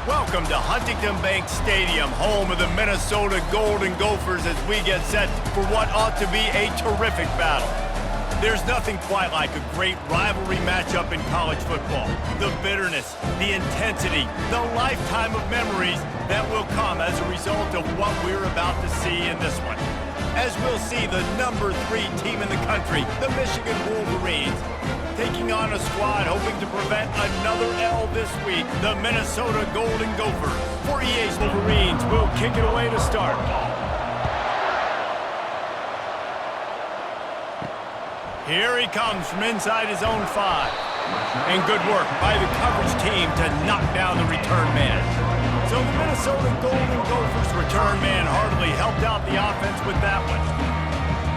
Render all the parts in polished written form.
Welcome to Huntington Bank Stadium, home of the Minnesota Golden Gophers, as we get set for what ought to be a terrific battle. There's nothing quite like a great rivalry matchup in college football. The bitterness, the intensity, the lifetime of memories that will come as a result of what we're about to see in this one. As we'll see the number 3 team in the country, the Michigan Wolverines, taking on a squad hoping to prevent another L this week, the Minnesota Golden Gophers. For EA's Wolverines, will kick it away to start. Here he comes from inside his own 5. And good work by the coverage team to knock down the return man. So the Minnesota Golden Gophers return man hardly helped out the offense with that one.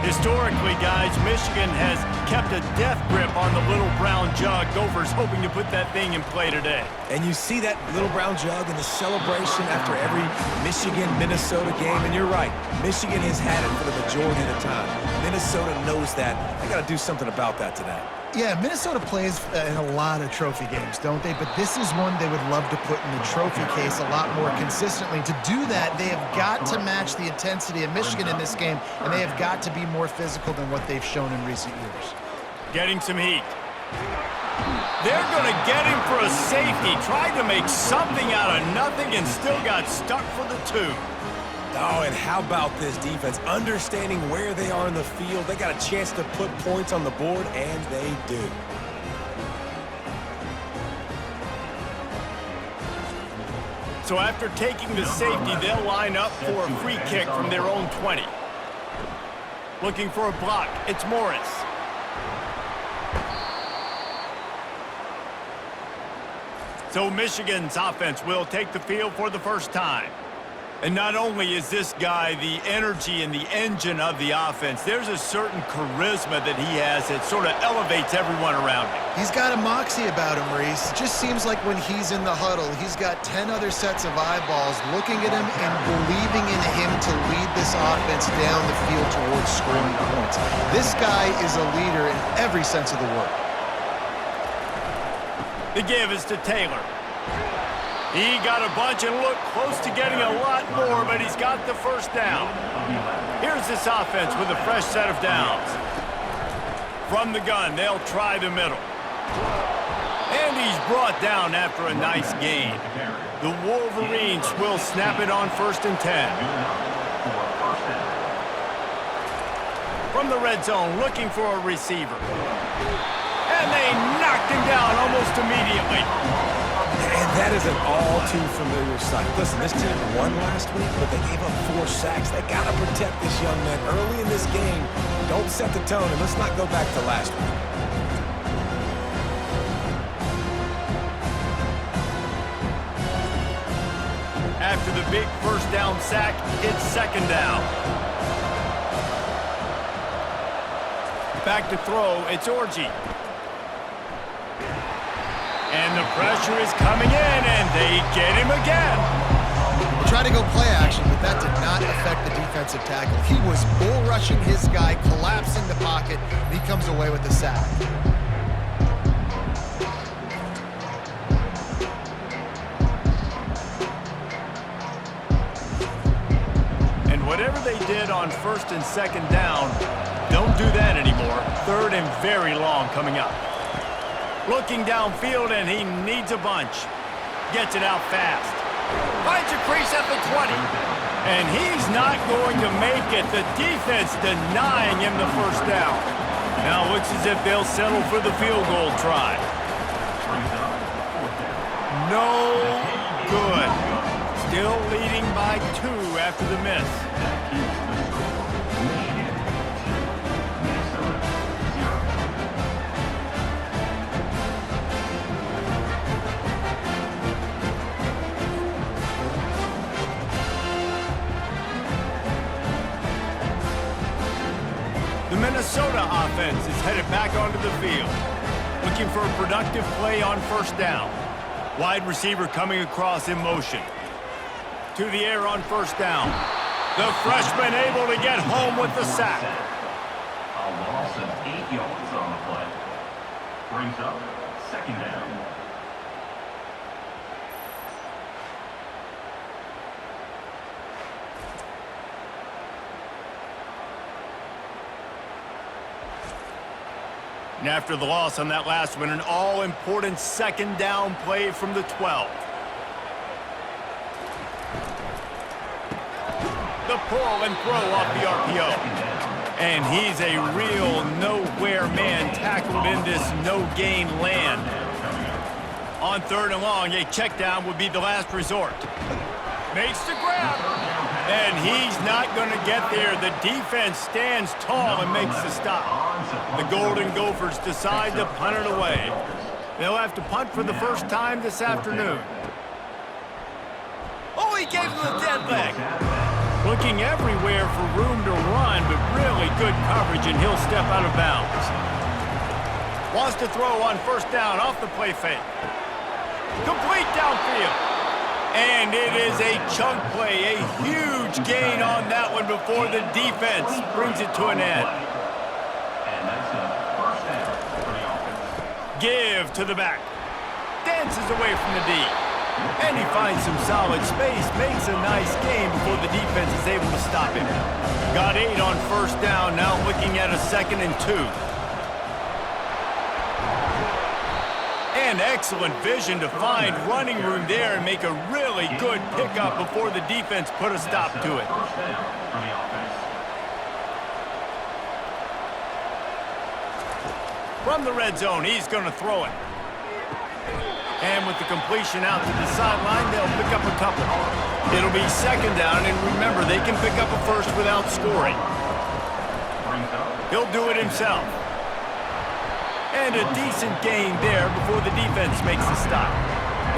Historically, guys, Michigan has kept a death grip on the little brown jug. Gophers hoping to put that thing in play today. And you see that little brown jug in the celebration after every Michigan-Minnesota game. And you're right, Michigan has had it for the majority of the time. Minnesota knows that. They got to do something about that today. Yeah, Minnesota plays in a lot of trophy games, don't they? But this is one they would love to put in the trophy case a lot more consistently. To do that, they have got to match the intensity of Michigan in this game, and they have got to be more physical than what they've shown in recent years. Getting some heat. They're going to get him for a safety. Tried to make something out of nothing and still got stuck for the 2. Oh, and how about this defense? Understanding where they are in the field. They got a chance to put points on the board, and they do. So after taking the safety, they'll line up for a free kick from their own 20. Looking for a block. It's Morris. So Michigan's offense will take the field for the first time. And not only is this guy the energy and the engine of the offense, there's a certain charisma that he has that sort of elevates everyone around him. He's got a moxie about him, Reese. It just seems like when he's in the huddle, he's got 10 other sets of eyeballs looking at him and believing in him to lead this offense down the field towards scoring points. This guy is a leader in every sense of the word. The give is to Taylor. He got a bunch and looked close to getting a lot more, but he's got the first down. Here's this offense with a fresh set of downs. From the gun, they'll try the middle. And he's brought down after a nice gain. The Wolverines will snap it on 1st and 10. From the red zone, looking for a receiver. And they knocked him down almost immediately. And that is an all-too-familiar sight. Listen, this team won last week, but they gave up 4 sacks. They got to protect this young man early in this game. Don't set the tone, and let's not go back to last week. After the big first down sack, it's 2nd down. Back to throw, it's Orji. And the pressure is coming in, and they get him again. They tried to go play action, but that did not affect the defensive tackle. He was bull rushing his guy, collapsing the pocket, and he comes away with the sack. And whatever they did on 1st and 2nd down, don't do that anymore. 3rd and very long coming up. Looking downfield, and he needs a bunch. Gets it out fast. Finds a crease at the 20. And he's not going to make it. The defense denying him the first down. Now it looks as if they'll settle for the field goal try. No good. Still leading by 2 after the miss. The Minnesota offense is headed back onto the field, looking for a productive play on 1st down. Wide receiver coming across in motion. To the air on 1st down. The freshman able to get home with the sack. A loss of 8 yards on the play. Brings up 2nd down. And after the loss on that last one, an all-important second down play from the 12. The pull and throw off the RPO. And he's a real nowhere man tackled in this no-gain land. On 3rd and long, a check down would be the last resort. Makes the grab. And he's not going to get there. The defense stands tall and makes the stop. The Golden Gophers decide to punt it away. They'll have to punt for the first time this afternoon. Oh, he gave him the dead leg. Looking everywhere for room to run, but really good coverage, and he'll step out of bounds. Wants to throw on 1st down off the play fake. Complete downfield. And it is a chunk play, a huge gain on that one before the defense brings it to an end. And that's a 1st down for the offense. Give to the back. Dances away from the D. And he finds some solid space, makes a nice game before the defense is able to stop him. Got 8 on 1st down, now looking at a 2nd and 2. And excellent vision to find running room there and make a really good pickup before the defense put a stop to it. 1st down for the offense. From the red zone, he's going to throw it. And with the completion out to the sideline, they'll pick up a couple. It'll be 2nd down, and remember, they can pick up a first without scoring. He'll do it himself. And a decent gain there before the defense makes the stop.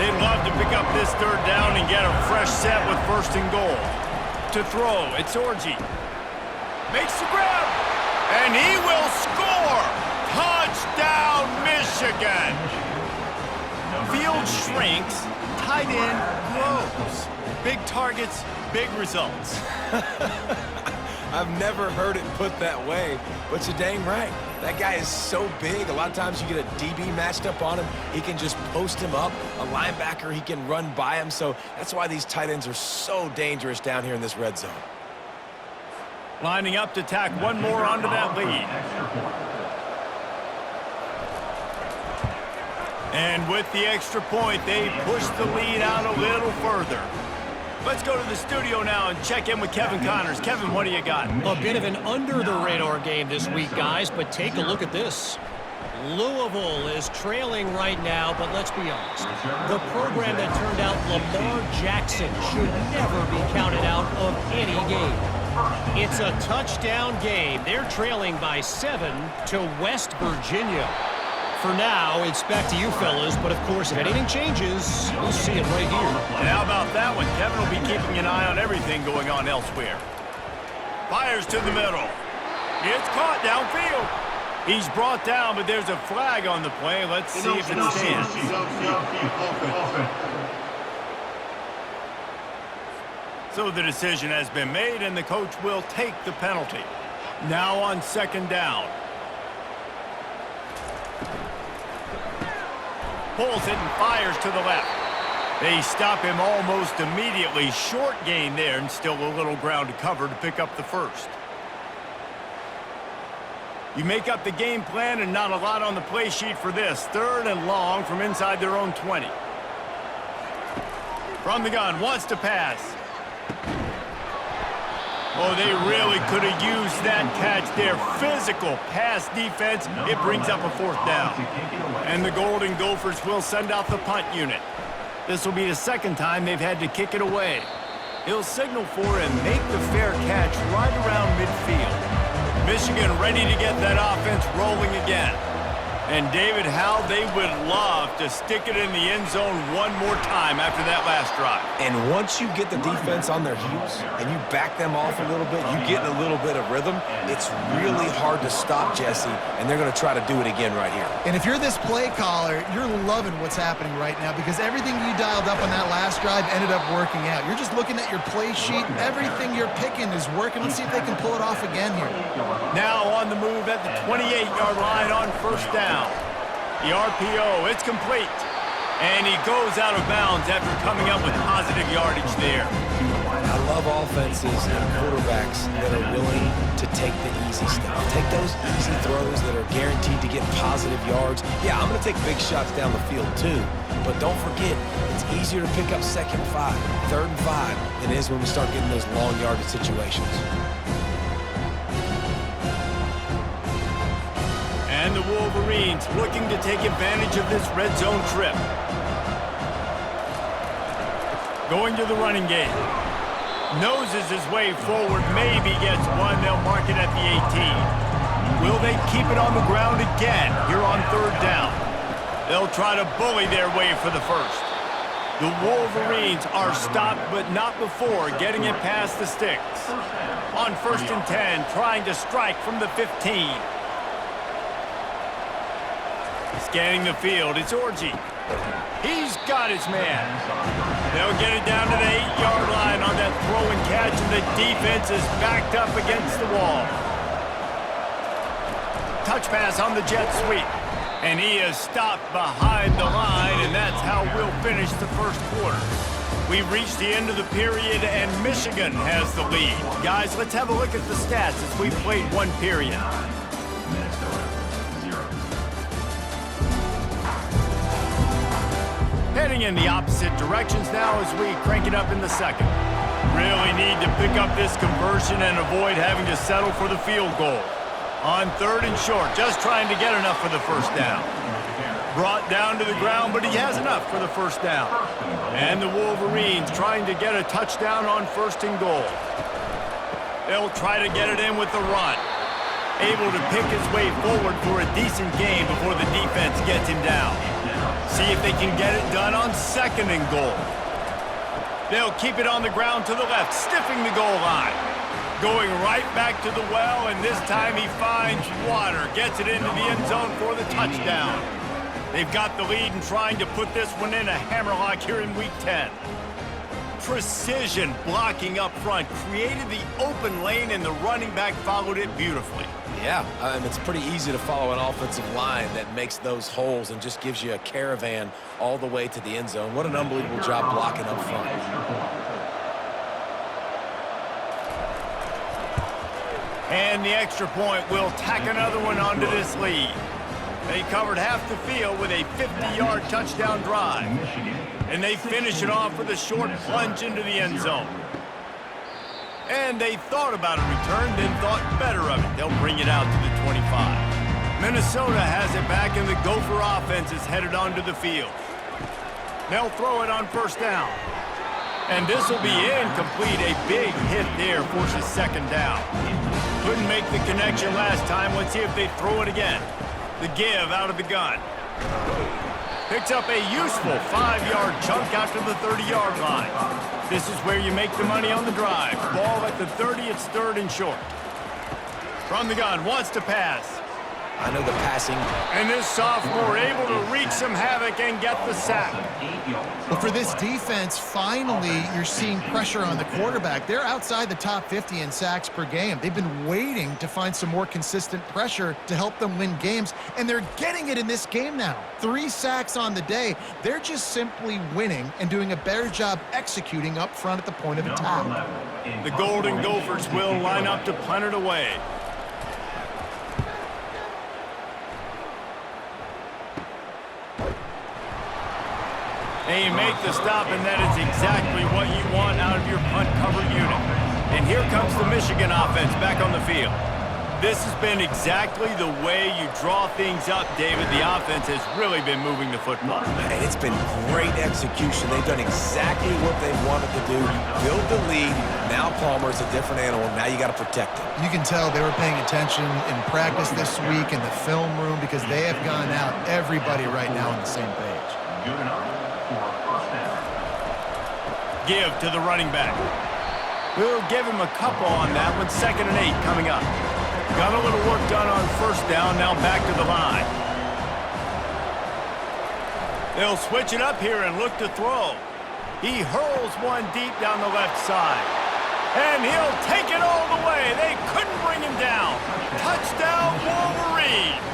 They'd love to pick up this 3rd down and get a fresh set with 1st and goal. To throw, it's Orji. Makes the grab, and he will score! Touchdown, Michigan! Field shrinks, tight end grows. Big targets, big results. I've never heard it put that way, but you're dang right. That guy is so big. A lot of times you get a DB matched up on him. He can just post him up. A linebacker, he can run by him. So that's why these tight ends are so dangerous down here in this red zone. Lining up to tack one more onto that lead. And with the extra point, they push the lead out a little further. Let's go to the studio now and check in with Kevin Connors. Kevin, what do you got? A bit of an under-the-radar game this week, guys, but take a look at this. Louisville is trailing right now, but let's be honest. The program that turned out Lamar Jackson should never be counted out of any game. It's a touchdown game. They're trailing by 7 to West Virginia. For now, it's back to you fellas, but of course, if anything changes, we'll see it right here. And how about that one? Kevin will be keeping an eye on everything going on elsewhere. Fires to the middle. It's caught downfield. He's brought down, but there's a flag on the play. Let's see if it stands. So the decision has been made, and the coach will take the penalty. Now on 2nd down. Pulls it and fires to the left. They stop him almost immediately. Short gain there, and still a little ground to cover to pick up the first. You make up the game plan, and not a lot on the play sheet for this. 3rd and long from inside their own 20. From the gun, wants to pass. Oh, they really could have used that catch there. Physical pass defense. It brings up a 4th down. And the Golden Gophers will send out the punt unit. This will be the 2nd time they've had to kick it away. He'll signal for and make the fair catch right around midfield. Michigan ready to get that offense rolling again. And David, how they would love to stick it in the end zone one more time after that last drive. And once you get the defense on their heels and you back them off a little bit, you get a little bit of rhythm, it's really hard to stop, Jesse, and they're going to try to do it again right here. And if you're this play caller, you're loving what's happening right now because everything you dialed up on that last drive ended up working out. You're just looking at your play sheet. Everything you're picking is working. Let's see if they can pull it off again here. Now on the move at the 28-yard line on 1st down. The RPO, it's complete. And he goes out of bounds after coming up with positive yardage there. I love offenses and quarterbacks that are willing to take the easy stuff. Take those easy throws that are guaranteed to get positive yards. Yeah, I'm going to take big shots down the field too. But don't forget, it's easier to pick up 2nd and 5, 3rd and 5 than it is when we start getting those long yardage situations. And the Wolverines looking to take advantage of this red zone trip. Going to the running game. Noses his way forward, maybe gets one. They'll mark it at the 18. Will they keep it on the ground again here on 3rd down? They'll try to bully their way for the first. The Wolverines are stopped, but not before getting it past the sticks. On 1st and 10, trying to strike from the 15. Scanning the field, it's Orji. He's got his man. They'll get it down to the 8-yard line on that throw and catch, and the defense is backed up against the wall. Touch pass on the jet sweep. And he is stopped behind the line, and that's how we'll finish the first quarter. We've reached the end of the period, and Michigan has the lead. Guys, let's have a look at the stats as we've played 1 period. Heading in the opposite directions now as we crank it up in the second. Really need to pick up this conversion and avoid having to settle for the field goal. On 3rd and short, just trying to get enough for the first down. Brought down to the ground, but he has enough for the first down. And the Wolverines trying to get a touchdown on 1st and goal. They'll try to get it in with the run. Able to pick his way forward for a decent gain before the defense gets him down. See if they can get it done on 2nd and goal. They'll keep it on the ground to the left, stiffing the goal line. Going right back to the well, and this time he finds water. Gets it into the end zone for the touchdown. They've got the lead and trying to put this one in a hammerlock here in Week 10. Precision blocking up front. Created the open lane, and the running back followed it beautifully. Yeah, it's pretty easy to follow an offensive line that makes those holes and just gives you a caravan all the way to the end zone. What an unbelievable job blocking up front. And the extra point will tack another one onto this lead. They covered half the field with a 50-yard touchdown drive. And they finish it off with a short plunge into the end zone. And they thought about a return, then thought better of it. They'll bring it out to the 25. Minnesota has it back, and the Gopher offense is headed onto the field. They'll throw it on 1st down. And this will be incomplete. A big hit there forces 2nd down. Couldn't make the connection last time. Let's see if they throw it again. The give out of the gun. Picks up a useful 5-yard chunk out to the 30-yard line. This is where you make the money on the drive. Ball at the 30, it's 3rd and short. From the gun, wants to pass. I know the passing. And this sophomore able to wreak some havoc and get the sack. Well, for this defense, finally, you're seeing pressure on the quarterback. They're outside the top 50 in sacks per game. They've been waiting to find some more consistent pressure to help them win games, and they're getting it in this game now. 3 sacks on the day. They're just simply winning and doing a better job executing up front at the point of attack. The Golden Gophers will line up to punt it away. They make the stop, and that is exactly what you want out of your punt cover unit. And here comes the Michigan offense back on the field. This has been exactly the way you draw things up, David. The offense has really been moving the football. And it's been great execution. They've done exactly what they've wanted to do. Build the lead. Now Palmer's a different animal. Now you got to protect him. You can tell they were paying attention in practice this week in the film room because they have gone out, everybody right now on the same page. Good enough for a first down. Give to the running back. We'll give him a couple on that one. 2nd and 8 coming up. Got a little work done on 1st down. Now back to the line. They'll switch it up here and look to throw. He hurls one deep down the left side. And he'll take it all the way. They couldn't bring him down. Touchdown, Wolverines.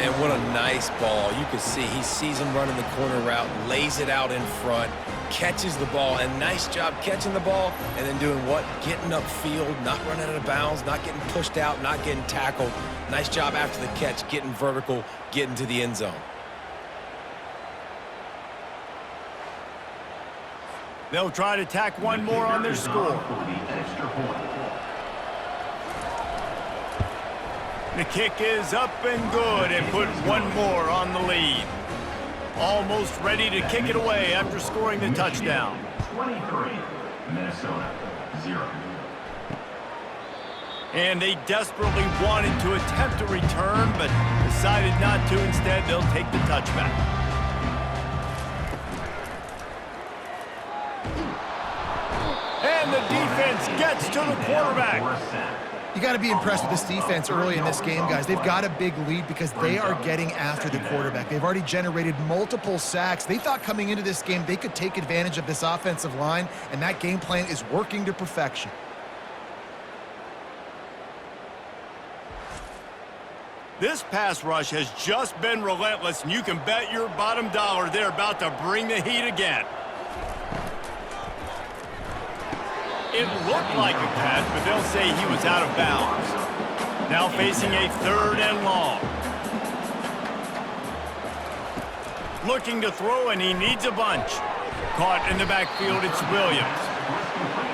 And what a nice ball. You can see he sees him running the corner route, lays it out in front, catches the ball, and nice job catching the ball and then doing what? Getting upfield, not running out of bounds, not getting pushed out, not getting tackled. Nice job after the catch, getting vertical, getting to the end zone. They'll try to tack one more on their score. The kick is up and good and put one more on the lead. Almost ready to kick it away after scoring the touchdown. 23, Minnesota, 0. And they desperately wanted to attempt a return, but decided not to. Instead, they'll take the touchback. And the defense gets to the quarterback. You got to be impressed with this defense early in this game, guys. They've got a big lead because they are getting after the quarterback. They've already generated multiple sacks. They thought coming into this game they could take advantage of this offensive line, and that game plan is working to perfection. This pass rush has just been relentless, and you can bet your bottom dollar they're about to bring the heat again. It looked like a catch, but they'll say he was out of bounds. Now facing a 3rd and long. Looking to throw, and he needs a bunch. Caught in the backfield, it's Williams.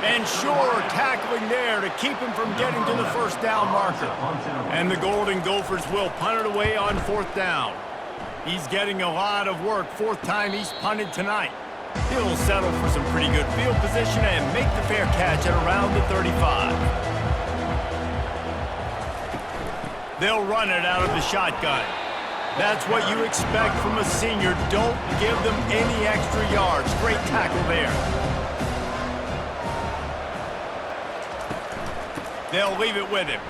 And sure, tackling there to keep him from getting to the first down marker. And the Golden Gophers will punt it away on 4th down. He's getting a lot of work. 4th time he's punted tonight. He'll settle for some pretty good field position and make the fair catch at around the 35. They'll run it out of the shotgun. That's what you expect from a senior. Don't give them any extra yards. Great tackle there. They'll leave it with him.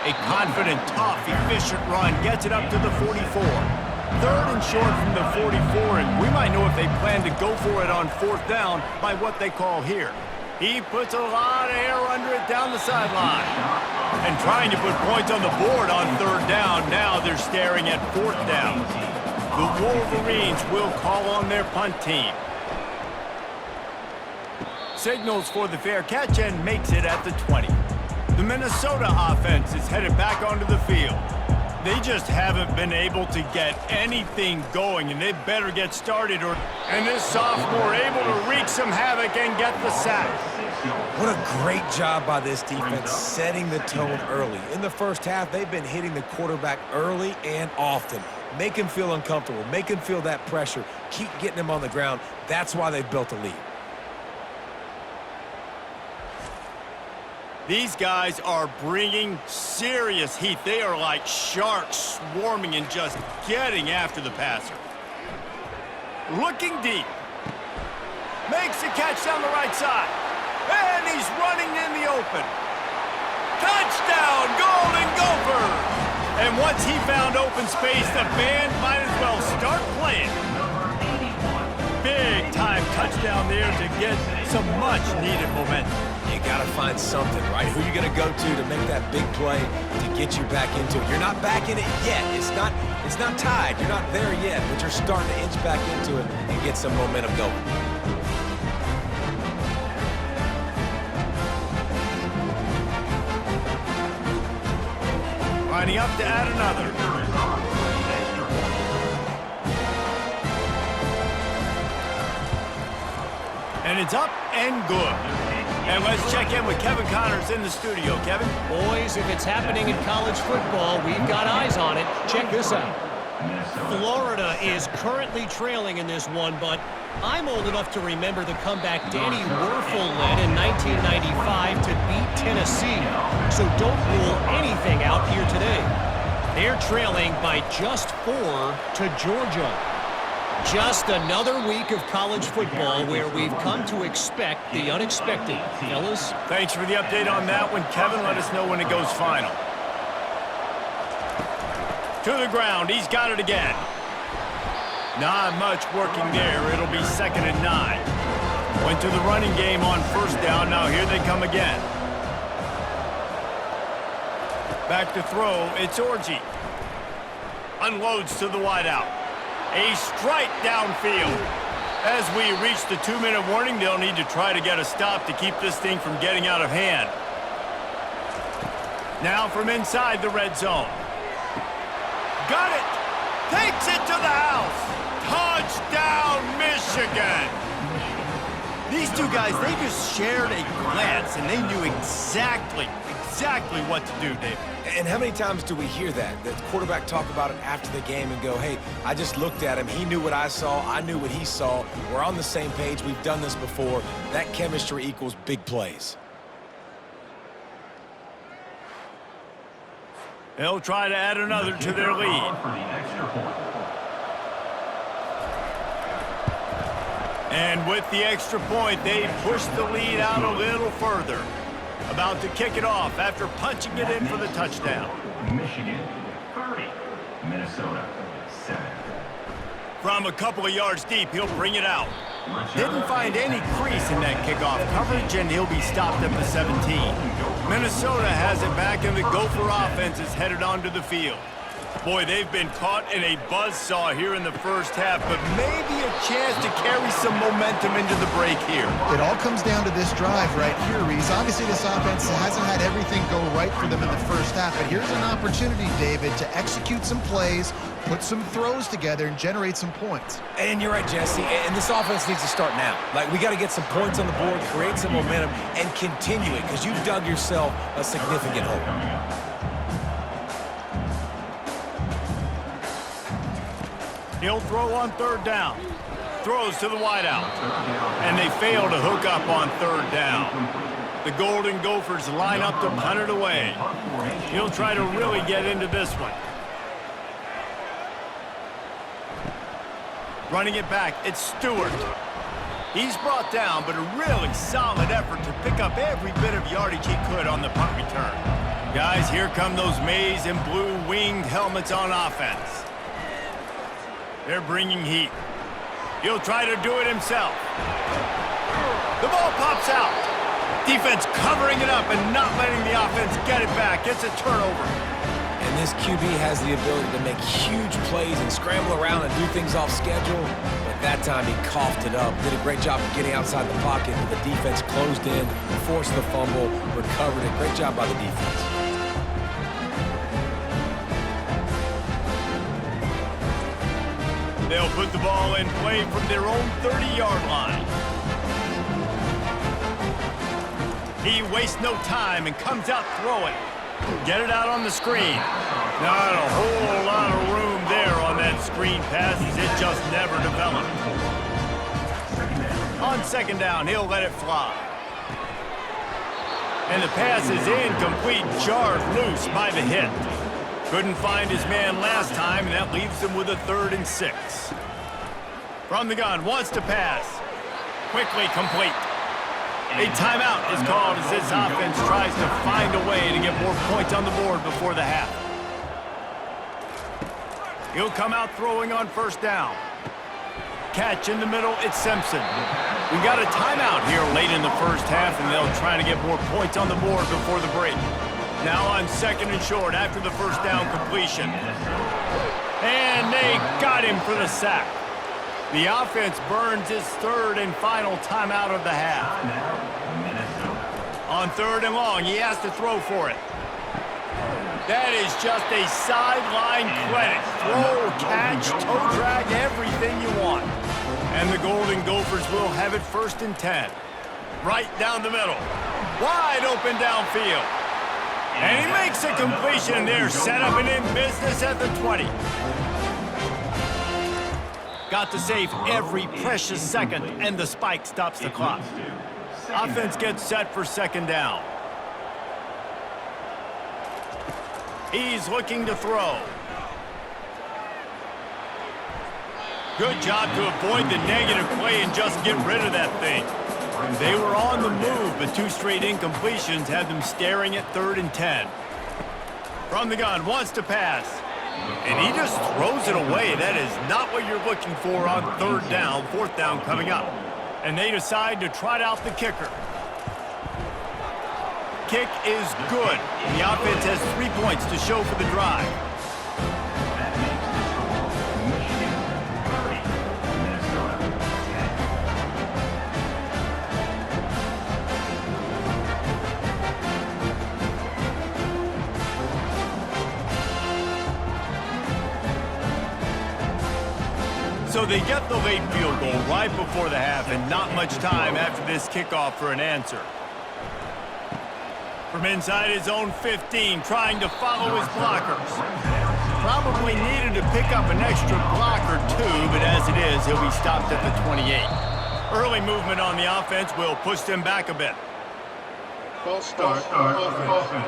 A confident, tough, efficient run gets it up to the 44. 3rd and short from the 44, and we might know if they plan to go for it on 4th down by what they call here. He puts a lot of air under it down the sideline. And trying to put points on the board on 3rd down. Now they're staring at 4th down. The Wolverines will call on their punt team. Signals for the fair catch and makes it at the 20. The Minnesota offense is headed back onto the field. They just haven't been able to get anything going, and they better get started. And this sophomore able to wreak some havoc and get the sack. What a great job by this defense setting the tone early. In the first half, they've been hitting the quarterback early and often. Make him feel uncomfortable. Make him feel that pressure. Keep getting him on the ground. That's why they've built a lead. These guys are bringing serious heat. They are like sharks swarming and just getting after the passer. Looking deep. Makes a catch down the right side. And he's running in the open. Touchdown, Golden Gophers! And once he found open space, the band might as well start playing. Big time touchdown there to get some much needed momentum. You got to find something, right? Who you going to go to make that big play to get you back into it? You're not back in it yet. It's not tied. You're not there yet, but you're starting to inch back into it and get some momentum going. Lining up to add another. And it's up and good. And let's check in with Kevin Connors in the studio. Kevin? Boys, if it's happening in college football, we've got eyes on it. Check this out. Florida is currently trailing in this one, but I'm old enough to remember the comeback Danny Werfel led in 1995 to beat Tennessee. So don't rule anything out here today. They're trailing by just 4 to Georgia. Just another week of college football where we've come to expect the unexpected. Fellas? Thanks for the update on that one, Kevin. Let us know when it goes final. To the ground. He's got it again. Not much working there. It'll be 2nd and 9. Went to the running game on 1st down. Now here they come again. Back to throw, it's Orji. Unloads to the wideout. A strike downfield. As we reach the 2-minute warning, they'll need to try to get a stop to keep this thing from getting out of hand. Now from inside the red zone. Got it! Takes it to the house! Touchdown, Michigan! These two guys, they just shared a glance, and they knew exactly what to do, David. And how many times do we hear that? The quarterback talk about it after the game and go, hey, I just looked at him. He knew what I saw. I knew what he saw. We're on the same page. We've done this before. That chemistry equals big plays. They'll try to add another to their lead. And with the extra point, they push the lead out a little further. About to kick it off after punching it in for the touchdown. Michigan 30, Minnesota 7. From a couple of yards deep, he'll bring it out. Didn't find any crease in that kickoff coverage, and he'll be stopped at the 17. Minnesota has it back, and the Gopher offense is headed onto the field. Boy, they've been caught in a buzzsaw here in the first half, but maybe a chance to carry some momentum into the break here. It all comes down to this drive right here, Reese. Obviously, this offense hasn't had everything go right for them in the first half, but here's an opportunity, David, to execute some plays, put some throws together, and generate some points. And you're right, Jesse, and this offense needs to start now. Like, we got to get some points on the board, create some momentum, and continue it, because you've dug yourself a significant hole. He'll throw on third down. Throws to the wideout. And they fail to hook up on third down. The Golden Gophers line up to punt it away. He'll try to really get into this one. Running it back, it's Stewart. He's brought down, but a really solid effort to pick up every bit of yardage he could on the punt return. Guys, here come those maize and blue winged helmets on offense. They're bringing heat. He'll try to do it himself. The ball pops out. Defense covering it up and not letting the offense get it back. It's a turnover. And this QB has the ability to make huge plays and scramble around and do things off schedule. But that time he coughed it up. Did a great job of getting outside the pocket. But the defense closed in, forced the fumble, recovered it. Great job by the defense. They'll put the ball in play from their own 30-yard line. He wastes no time and comes out throwing. Get it out on the screen. Not a whole lot of room there on that screen pass as it just never developed. On second down, he'll let it fly. And the pass is incomplete, jarred loose by the hit. Couldn't find his man last time, and that leaves him with a 3rd and 6. From the gun, wants to pass. Quickly complete. A timeout is called as this offense tries to find a way to get more points on the board before the half. He'll come out throwing on first down. Catch in the middle, it's Simpson. We got a timeout here late in the first half, and they'll try to get more points on the board before the break. Now on 2nd and short after the first down completion. And they got him for the sack. The offense burns his 3rd and final timeout of the half. On 3rd and long, he has to throw for it. That is just a sideline credit. Throw, catch, toe drag, everything you want. And the Golden Gophers will have it 1st and 10. Right down the middle. Wide open downfield. And he makes a completion there, set up and in business at the 20. Got to save every precious second, and the spike stops the clock. Offense gets set for 2nd down. He's looking to throw. Good job to avoid the negative play and just get rid of that thing. They were on the move, but 2 straight incompletions had them staring at 3rd and 10. From the gun, wants to pass. And he just throws it away. That is not what you're looking for on 3rd down, 4th down coming up. And they decide to trot out the kicker. kick is good. The offense has 3 points to show for the drive. That makes the score Michigan 30, Minnesota 10. So they get the late field goal right before the half and not much time after this kickoff for an answer. From inside his own 15, trying to follow his blockers. Probably needed to pick up an extra block or two, but as it is, he'll be stopped at the 28. Early movement on the offense will push them back a bit. False start offense.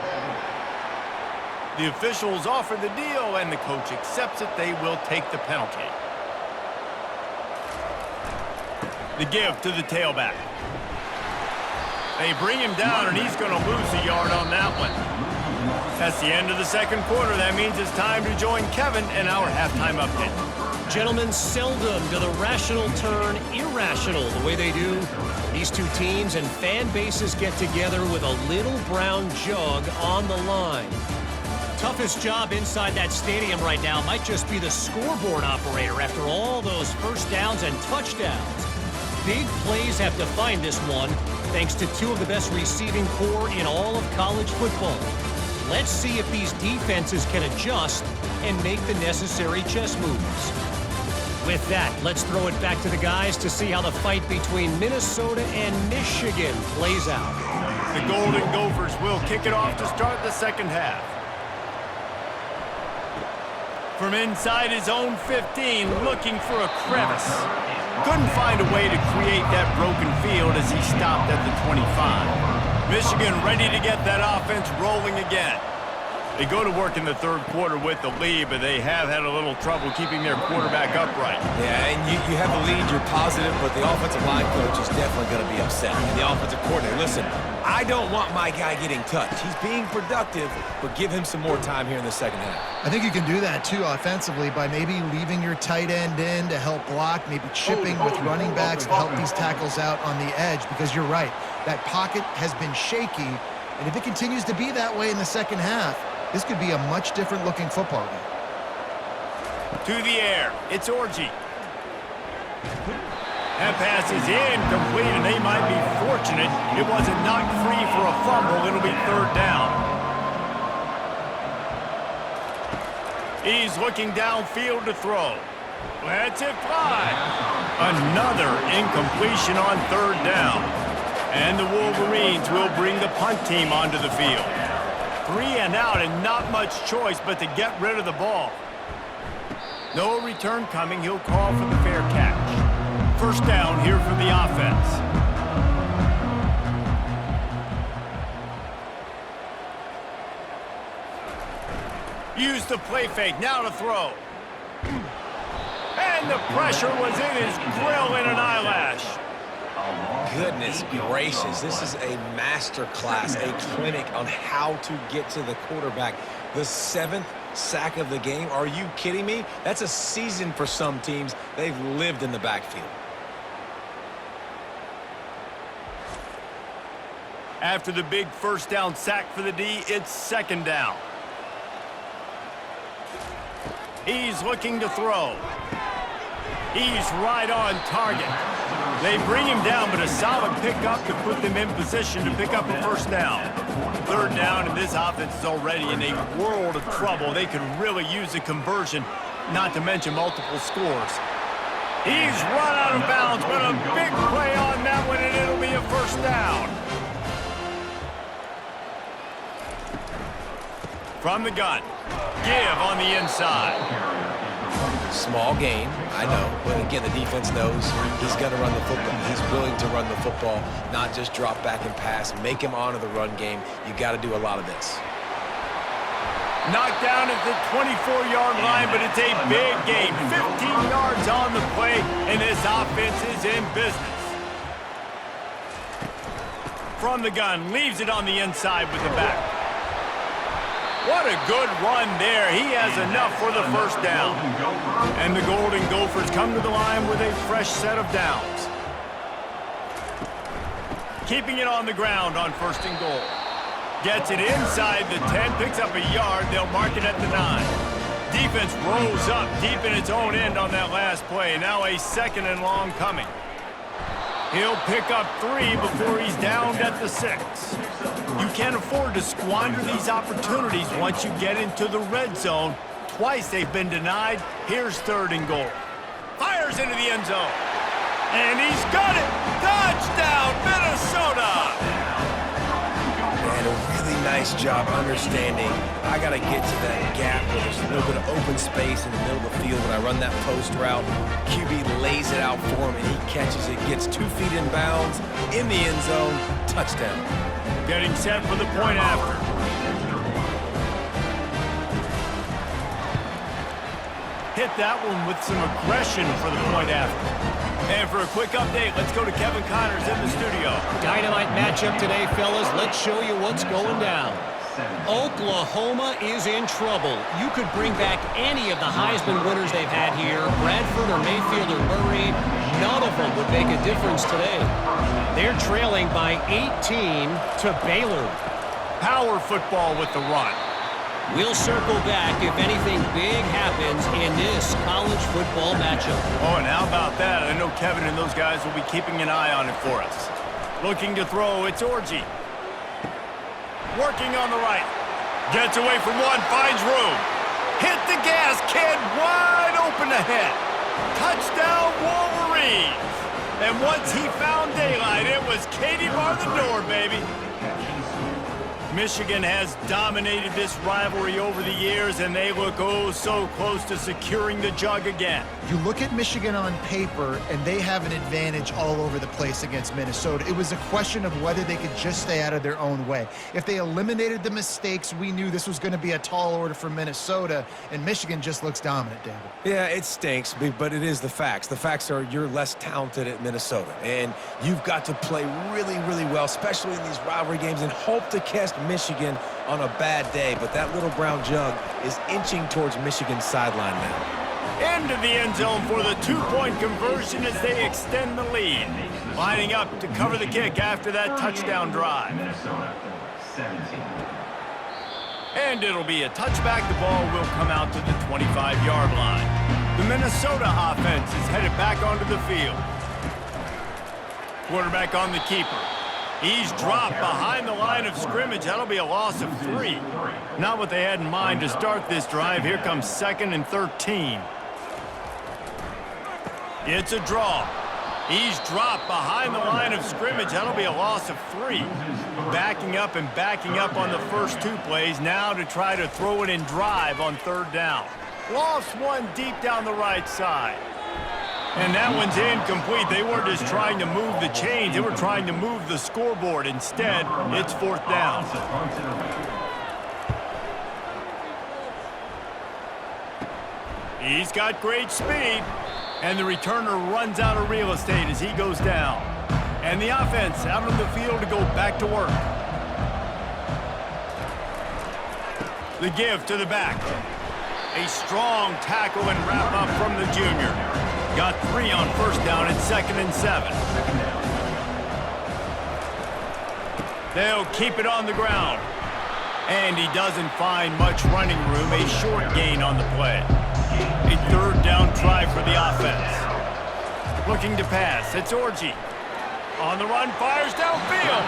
The officials offer the deal, and the coach accepts it. They will take the penalty. The give to the tailback. They bring him down, and he's going to lose a yard on that one. That's the end of the second quarter. That means it's time to join Kevin in our halftime update. Gentlemen, seldom do the rational turn irrational the way they do. These two teams and fan bases get together with a little brown jug on the line. Toughest job inside that stadium right now might just be the scoreboard operator after all those first downs and touchdowns. Big plays have defined this one, thanks to two of the best receiving corps in all of college football. Let's see if these defenses can adjust and make the necessary chess moves. With that, let's throw it back to the guys to see how the fight between Minnesota and Michigan plays out. The Golden Gophers will kick it off to start the second half. From inside his own 15, looking for a crevice. Couldn't find a way to create that broken field as he stopped at the 25. Michigan ready to get that offense rolling again. They go to work in the third quarter with the lead, but they have had a little trouble keeping their quarterback upright. Yeah, and you have the lead, you're positive, but the offensive line coach is definitely going to be upset. And the offensive coordinator, listen, I don't want my guy getting touched. He's being productive, but give him some more time here in the second half. I think you can do that, too, offensively, by maybe leaving your tight end in to help block, maybe chipping with running backs to help these tackles out on the edge, because you're right. That pocket has been shaky, and if it continues to be that way in the second half, this could be a much different-looking football game. To the air, it's Orji. That pass is incomplete, and they might be fortunate it wasn't knocked free for a fumble. It'll be third down. He's looking downfield to throw. Lets it fly. Another incompletion on third down. And the Wolverines will bring the punt team onto the field. 3 and out, and not much choice but to get rid of the ball. No return coming. He'll call for the fair catch. First down here for the offense. Use the play fake. Now to throw. And the pressure was in his grill in an eyelash. Goodness gracious, this is a master class, a clinic on how to get to the quarterback. The 7th sack of the game. Are you kidding me? That's a season for some teams. They've lived in the backfield. After the big first down sack for the D, it's second down. He's looking to throw. He's right on target. They bring him down, but a solid pickup to put them in position to pick up a first down. Third down, and this offense is already in a world of trouble. They could really use a conversion, not to mention multiple scores. He's run out of bounds, but a big play on that one, and it'll be a first down. From the gun, give on the inside. Small gain, I know, but again, the defense knows he's going to run the football. He's willing to run the football, not just drop back and pass, make him honor the run game. You got to do a lot of this. Knocked down at the 24-yard line, but it's a big gain. 15 yards on the play, and this offense is in business. From the gun, leaves it on the inside with the back. What a good run there. He has enough for the first down. And the Golden Gophers come to the line with a fresh set of downs. Keeping it on the ground on first and goal. Gets it inside the 10, picks up a yard. They'll mark it at the 9. Defense rolls up deep in its own end on that last play. Now a 2nd and long coming. He'll pick up 3 before he's downed at the 6. You can't afford to squander these opportunities once you get into the red zone. Twice they've been denied. Here's 3rd and goal. Fires into the end zone. And he's got it! Touchdown, Minnesota! And a really nice job understanding I got to get to that gap where there's a little bit of open space in the middle of the field when I run that post route. QB lays it out for him, and he catches it, gets 2 feet in bounds, in the end zone, touchdown. Getting set for the point after. Hit that one with some aggression for the point after. And for a quick update, let's go to Kevin Connors in the studio. Dynamite matchup today, fellas. Let's show you what's going down. Oklahoma is in trouble. You could bring back any of the Heisman winners they've had here, Bradford or Mayfield or Murray. None of them would make a difference today. They're trailing by 18 to Baylor. Power football with the run. We'll circle back if anything big happens in this college football matchup. Oh, and how about that? I know Kevin and those guys will be keeping an eye on it for us. Looking to throw, it's Orji. Working on the right. Gets away from one, finds room. Hit the gas, kid, wide open ahead. Touchdown, Wolverines. And once he found daylight, it was Katie bar the door, baby. Michigan has dominated this rivalry over the years, and they look oh so close to securing the jug again. You look at Michigan on paper, and they have an advantage all over the place against Minnesota. It was a question of whether they could just stay out of their own way. If they eliminated the mistakes, we knew this was going to be a tall order for Minnesota, and Michigan just looks dominant, David. Yeah, it stinks, but it is the facts. The facts are you're less talented at Minnesota, and you've got to play really, really well, especially in these rivalry games, and hope to cast Michigan on a bad day. But that little brown jug is inching towards Michigan's sideline now. Into the end zone for the 2-point conversion as they extend the lead. Lining up to cover the kick after that touchdown drive. Minnesota 17. And it'll be a touchback. The ball will come out to the 25-yard line. The Minnesota offense is headed back onto the field. Quarterback on the keeper. He's dropped behind the line of scrimmage. That'll be a loss of 3. Not what they had in mind to start this drive. Here comes 2nd and 13. It's a draw. He's dropped behind the line of scrimmage. That'll be a loss of 3. Backing up on the first 2 plays now to try to throw it in drive on 3rd down. Lofts one deep down the right side. And that one's incomplete. They weren't just trying to move the chains. They were trying to move the scoreboard. Instead, it's 4th down. He's got great speed. And the returner runs out of real estate as he goes down. And the offense out on the field to go back to work. The give to the back. A strong tackle and wrap up from the junior. Got 3 on 1st down and 2nd and 7. They'll keep it on the ground. And he doesn't find much running room. A short gain on the play. A 3rd down try for the offense. Looking to pass. It's Orji. On the run, fires downfield.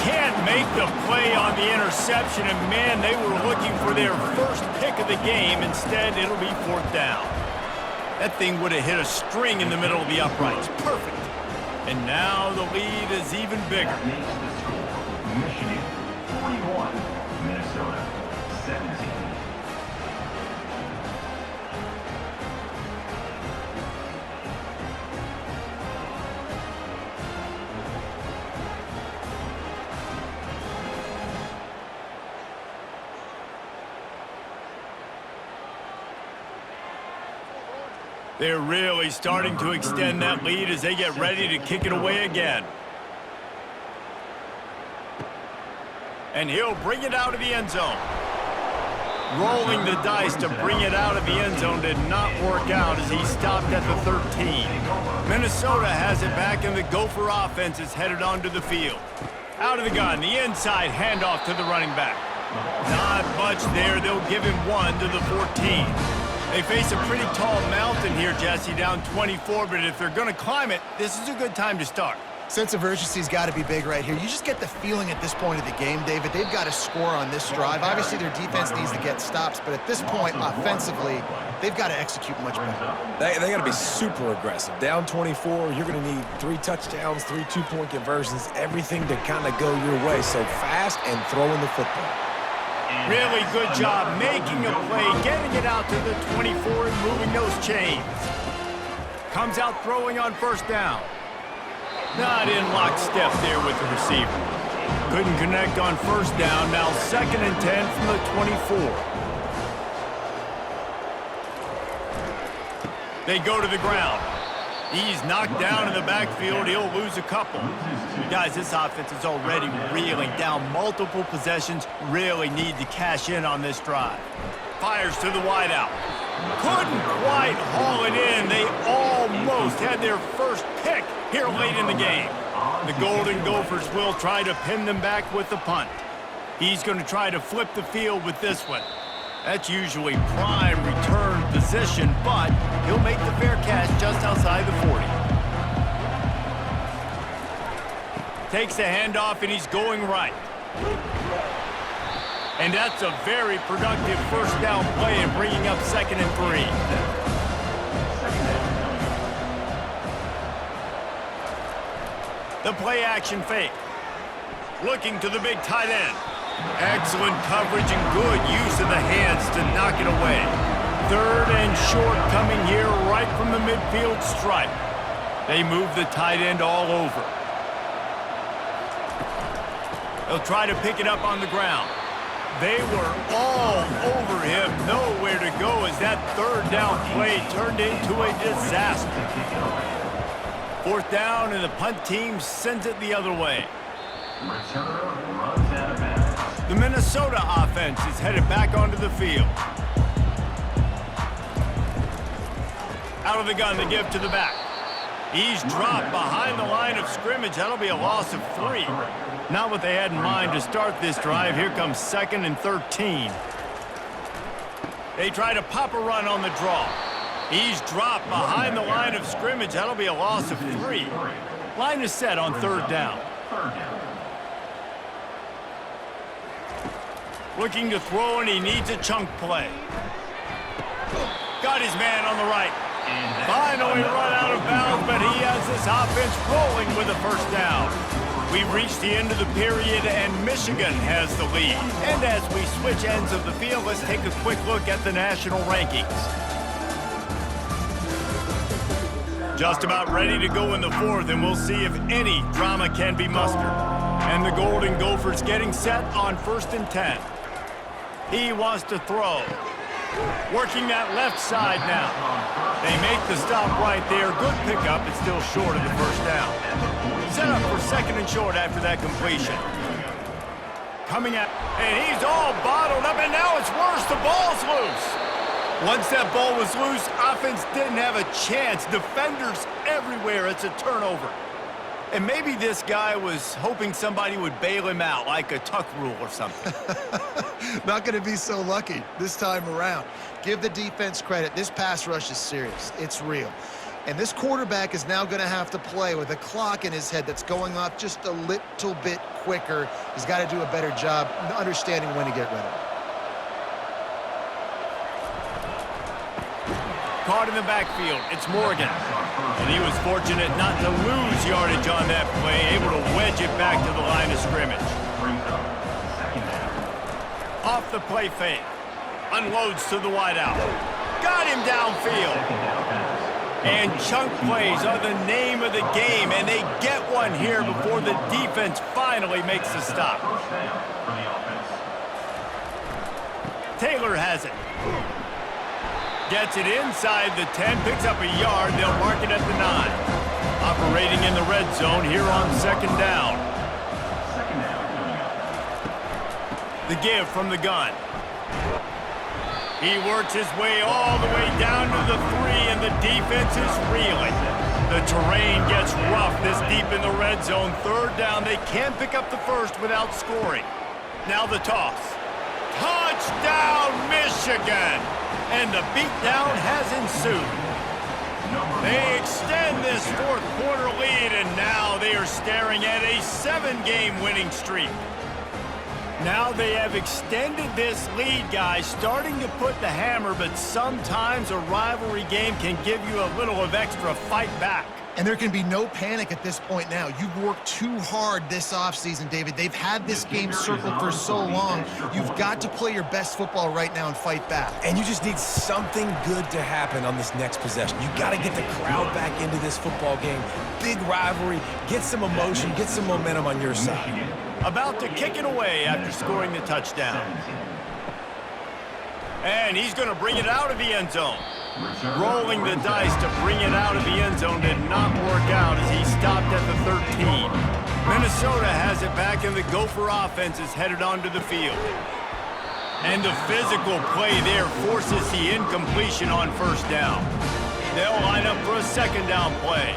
Can't make the play on the interception. And man, they were looking for their first pick of the game. Instead, it'll be 4th down. That thing would have hit a string in the middle of the uprights. Perfect. And now the lead is even bigger. Michigan 41, Minnesota 17. They're really starting to extend that lead as they get ready to kick it away again. And he'll bring it out of the end zone. Rolling the dice to bring it out of the end zone did not work out as he stopped at the 13. Minnesota has it back and the Gopher offense is headed onto the field. Out of the gun, the inside handoff to the running back. Not much there. They'll give him 1 to the 14. They face a pretty tall mountain here, Jesse, down 24, but if they're going to climb it, this is a good time to start. Sense of urgency's got to be big right here. You just get the feeling at this point of the game, David, they've got to score on this drive. Obviously, their defense needs to get stops, but at this point, offensively, they've got to execute much better. They got to be super aggressive. Down 24, you're going to need 3 touchdowns, 3 two-point conversions, everything to kind of go your way. So fast and throwing the football. Really good job making a play, getting it out to the 24 and moving those chains. Comes out throwing on first down. Not in lockstep there with the receiver. Couldn't connect on first down. Now 2nd and 10 from the 24. They go to the ground. He's knocked down in the backfield. He'll lose a couple. Guys, this offense is already reeling down multiple possessions. Really need to cash in on this drive. Fires to the wideout. Couldn't quite haul it in. They almost had their first pick here late in the game. The Golden Gophers will try to pin them back with the punt. He's going to try to flip the field with this one. That's usually prime return position, but he'll make the fair catch just outside the 40. Takes the handoff, and he's going right. And that's a very productive first down play and bringing up 2nd and 3. The play action fake. Looking to the big tight end. Excellent coverage and good use of the hands to knock it away. 3rd and short coming here right from the midfield stripe. They move the tight end all over. They'll try to pick it up on the ground. They were all over him. Nowhere to go as that 3rd down play turned into a disaster. 4th down, and the punt team sends it the other way. The Minnesota offense is headed back onto the field. Out of the gun, the give to the back. He's dropped behind the line of scrimmage. That'll be a loss of 3. Not what they had in mind to start this drive. Here comes 2nd and 13. They try to pop a run on the draw. He's dropped behind the line of scrimmage. That'll be a loss of 3. Line is set on 3rd down. Looking to throw, and he needs a chunk play. Got his man on the right. Finally run out of bounds, but he has this offense rolling with a first down. We've reached the end of the period, and Michigan has the lead. And as we switch ends of the field, let's take a quick look at the national rankings. Just about ready to go in the 4th, and we'll see if any drama can be mustered. And the Golden Gophers getting set on 1st and 10. He wants to throw. Working that left side now. They make the stop right there. Good pickup. It's still short of the first down. Set up for 2nd and short after that completion. Coming out, and he's all bottled up, and now it's worse. The ball's loose. Once that ball was loose, offense didn't have a chance. Defenders everywhere. It's a turnover. And maybe this guy was hoping somebody would bail him out, like a tuck rule or something. Not going to be so lucky this time around. Give the defense credit. This pass rush is serious. It's real. And this quarterback is now going to have to play with a clock in his head that's going off just a little bit quicker. He's got to do a better job understanding when to get rid of it. Caught in the backfield, it's Morgan. And he was fortunate not to lose yardage on that play, able to wedge it back to the line of scrimmage. Off the play fake. Unloads to the wideout. Got him downfield. And chunk plays are the name of the game, and they get one here before the defense finally makes the stop. Taylor has it. Gets it inside the 10, picks up a yard. They'll mark it at the 9. Operating in the red zone here on 2nd down. The give from the gun. He works his way all the way down to the 3, and the defense is reeling. The terrain gets rough. This defense up in the red zone. Third down. They can't pick up the first without scoring. Now the toss. Touchdown, Michigan! And the beatdown has ensued. They extend this fourth quarter lead, and now they are staring at a 7-game winning streak. Now they have extended this lead, guys, starting to put the hammer, but sometimes a rivalry game can give you a little of extra fight back. And there can be no panic at this point now. You've worked too hard this offseason, David. They've had this game circled for so long. You've got to play your best football right now and fight back. And you just need something good to happen on this next possession. You got to get the crowd back into this football game. Big rivalry. Get some emotion. Get some momentum on your side. About to kick it away after scoring the touchdown. And he's going to bring it out of the end zone. Rolling the dice to bring it out of the end zone did not work out as he stopped at the 13. Minnesota has it back, and the Gopher offense is headed onto the field. And the physical play there forces the incompletion on first down. They'll line up for a second down play.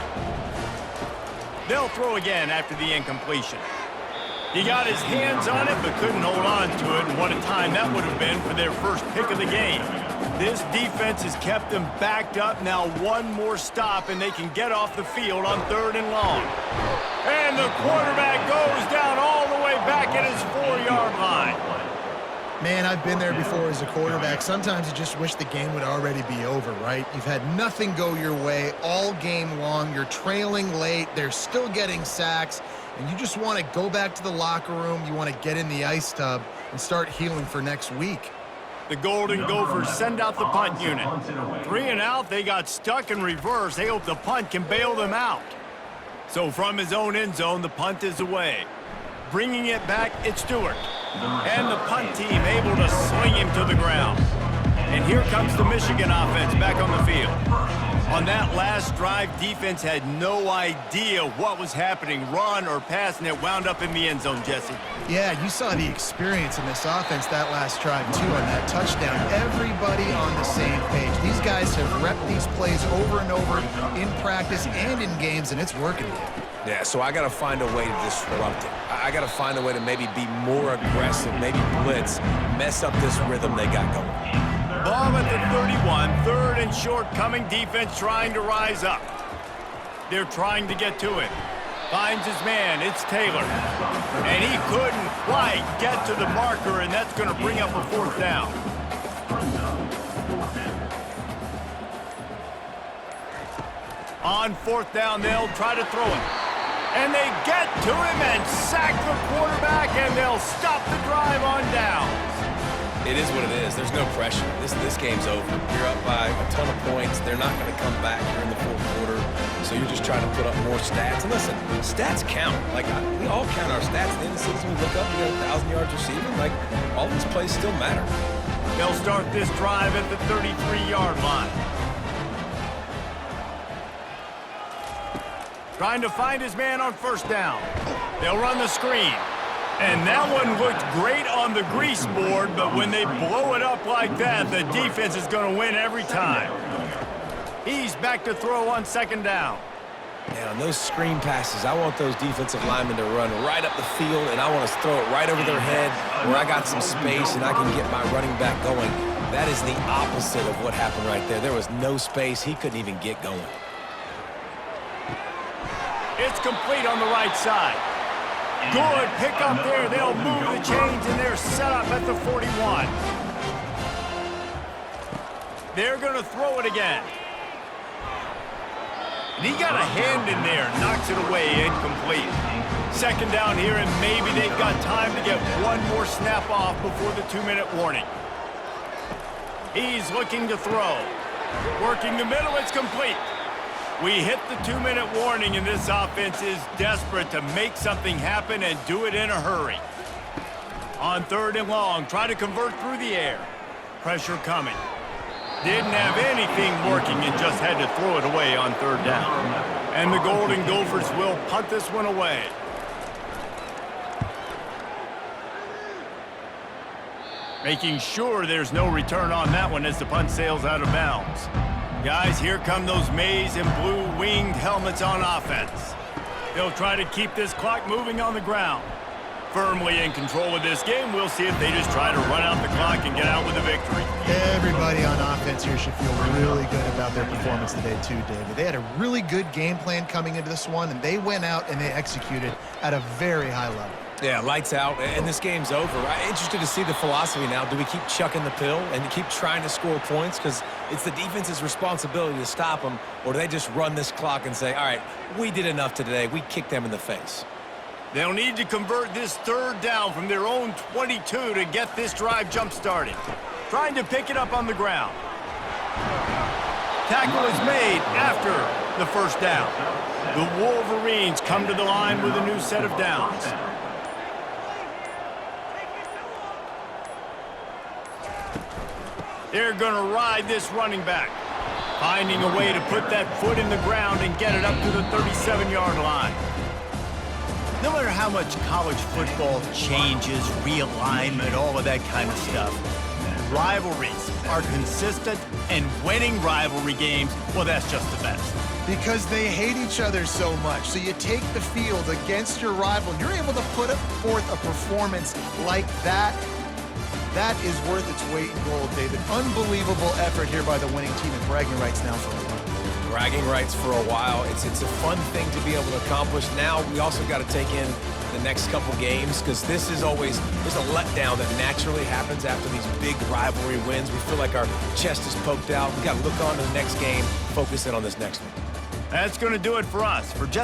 They'll throw again after the incompletion. He got his hands on it, but couldn't hold on to it, and what a time that would have been for their first pick of the game. This defense has kept them backed up. Now one more stop, and they can get off the field on 3rd and long. And the quarterback goes down all the way back at his 4-yard line. Man, I've been there before as a quarterback. Sometimes you just wish the game would already be over, right? You've had nothing go your way all game long. You're trailing late. They're still getting sacks. And you just want to go back to the locker room. You want to get in the ice tub and start healing for next week. The Golden Gophers send out the punt unit. 3 and out, they got stuck in reverse. They hope the punt can bail them out. So from his own end zone, the punt is away. Bringing it back, it's Stewart. And the punt team able to sling him to the ground. And here comes the Michigan offense back on the field. On that last drive, defense had no idea what was happening, run or pass, and it wound up in the end zone, Jesse. Yeah, you saw the experience in this offense that last drive, too, on that touchdown. Everybody on the same page. These guys have repped these plays over and over in practice and in games, and it's working. Yeah, so I got to find a way to disrupt it. I got to find a way to maybe be more aggressive, maybe blitz, mess up this rhythm they got going. Ball at the 31, 3rd and short, coming defense trying to rise up. They're trying to get to it. Finds his man, it's Taylor. And he couldn't quite get to the marker, and that's going to bring up a 4th down. On 4th down, they'll try to throw it. And they get to him and sack the quarterback, and they'll stop the drive on downs. It is what it is. There's no pressure. This game's over. You're up by a ton of points. They're not going to come back here in the 4th quarter. So you're just trying to put up more stats. And listen, stats count. Like, we all count our stats. At the end of the season, we look up, we got 1,000 yards receiving. Like, all these plays still matter. They'll start this drive at the 33-yard line. Trying to find his man on 1st down. They'll run the screen. And that one looked great on the grease board, but when they blow it up like that, the defense is going to win every time. He's back to throw on 2nd down. Man, on those screen passes, I want those defensive linemen to run right up the field, and I want to throw it right over their head where I got some space and I can get my running back going. That is the opposite of what happened right there. There was no space. He couldn't even get going. It's complete on the right side. Good pick up there. They'll move the chains, and they're set up at the 41. They're going to throw it again. And he got a hand in there, knocks it away, incomplete. 2nd down here, and maybe they've got time to get one more snap off before the 2-minute warning. He's looking to throw. Working the middle, it's complete. We hit the 2-minute warning, and this offense is desperate to make something happen and do it in a hurry. On 3rd and long, try to convert through the air. Pressure coming. Didn't have anything working and just had to throw it away on 3rd down. And the Golden Gophers will punt this one away. Making sure there's no return on that one as the punt sails out of bounds. Guys, here come those maize and blue winged helmets on offense. They'll try to keep this clock moving on the ground. Firmly in control of this game, we'll see if they just try to run out the clock and get out with a victory. Everybody on offense here should feel really good about their performance today too, David. They had a really good game plan coming into this one, and they went out and they executed at a very high level. Yeah, lights out, and this game's over. I'm interested to see the philosophy now. Do we keep chucking the pill and keep trying to score points? Because it's the defense's responsibility to stop them, or do they just run this clock and say, all right, we did enough today. We kicked them in the face. They'll need to convert this third down from their own 22 to get this drive jump-started. Trying to pick it up on the ground. Tackle is made after the first down. The Wolverines come to the line with a new set of downs. They're going to ride this running back, finding a way to put that foot in the ground and get it up to the 37-yard line. No matter how much college football changes, realignment, all of that kind of stuff, rivalries are consistent, and winning rivalry games, well, that's just the best. Because they hate each other so much. So you take the field against your rival, and you're able to put forth a performance like that. That is worth its weight in gold, David. Unbelievable effort here by the winning team, and bragging rights now for a while. Bragging rights for a while. It's a fun thing to be able to accomplish. Now we also got to take in the next couple games, because this is always, there's a letdown that naturally happens after these big rivalry wins. We feel like our chest is poked out. We got to look on to the next game, focus in on this next one. That's going to do it for us. For Jesse